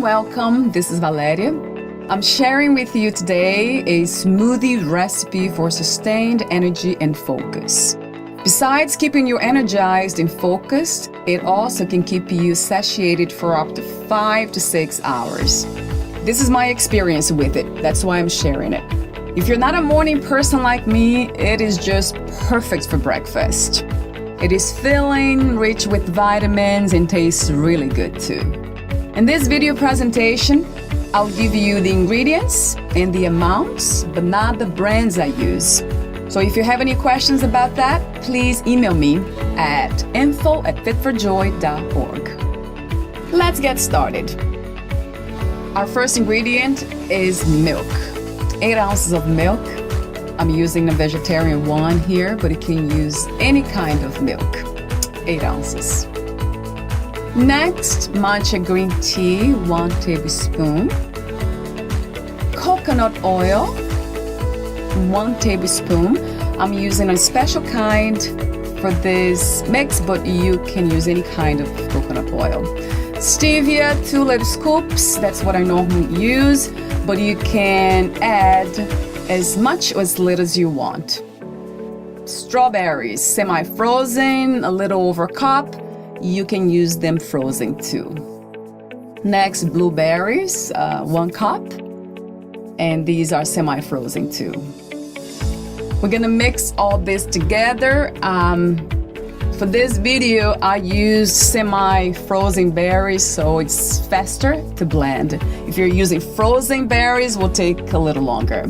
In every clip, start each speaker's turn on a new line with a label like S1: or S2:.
S1: welcome. This is Valeria. I'm sharing with you today a smoothie recipe for sustained energy and focus. Besides keeping you energized and focused, it also can keep you satiated for up to 5 to 6 hours. This is my experience with it. That's why I'm sharing it. If you're not a morning person like me, it is just perfect for breakfast. It is filling, rich with vitamins, and tastes really good too. In this video presentation, I'll give you the ingredients and the amounts, but not the brands I use. So if you have any questions about that, please email me at info@fitforjoy.org. Let's get started. Our first ingredient is milk. 8 ounces of milk. I'm using a vegetarian one here, but you can use any kind of milk. 8 ounces. Next, matcha green tea, 1 tablespoon. Coconut oil, 1 tablespoon. I'm using a special kind for this mix, but you can use any kind of coconut oil. Stevia, 2 little scoops. That's what I normally use, but you can add as much or as little as you want. Strawberries, semi-frozen, a little over a cup. You can use them frozen too. Next, blueberries, 1 cup. And these are semi-frozen too. We're gonna mix all this together. For this video, I used semi-frozen berries, so it's faster to blend. If you're using frozen berries, it will take a little longer.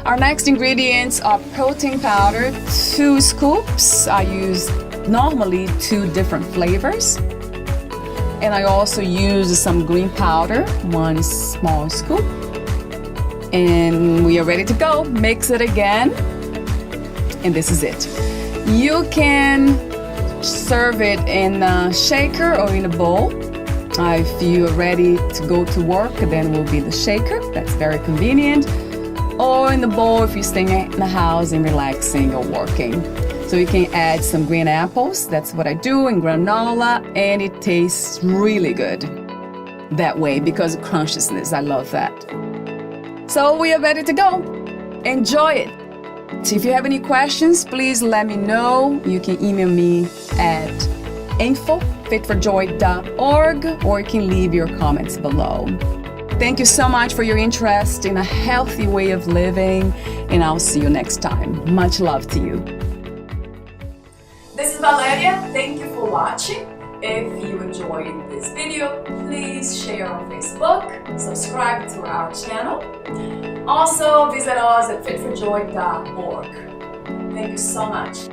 S1: Our next ingredients are protein powder, 2 scoops. I use normally 2 different flavors. And I also use some green powder, 1 small scoop. And we are ready to go. Mix it again. And this is it. You can serve it in a shaker or in a bowl. If you are ready to go to work, then it will be the shaker. That's very convenient. Or in the bowl if you're staying in the house and relaxing or working. So you can add some green apples. That's what I do, and granola, and it tastes really good that way because of crunchiness. I love that. So we are ready to go. Enjoy it. So if you have any questions, please let me know. You can email me at info@fitforjoy.org, or you can leave your comments below. Thank you so much for your interest in a healthy way of living, and I'll see you next time. Much love to you. This is Valeria. Thank you for watching. If you enjoyed this video, please share on Facebook, subscribe to our channel. Also, visit us at fitforjoy.org. Thank you so much.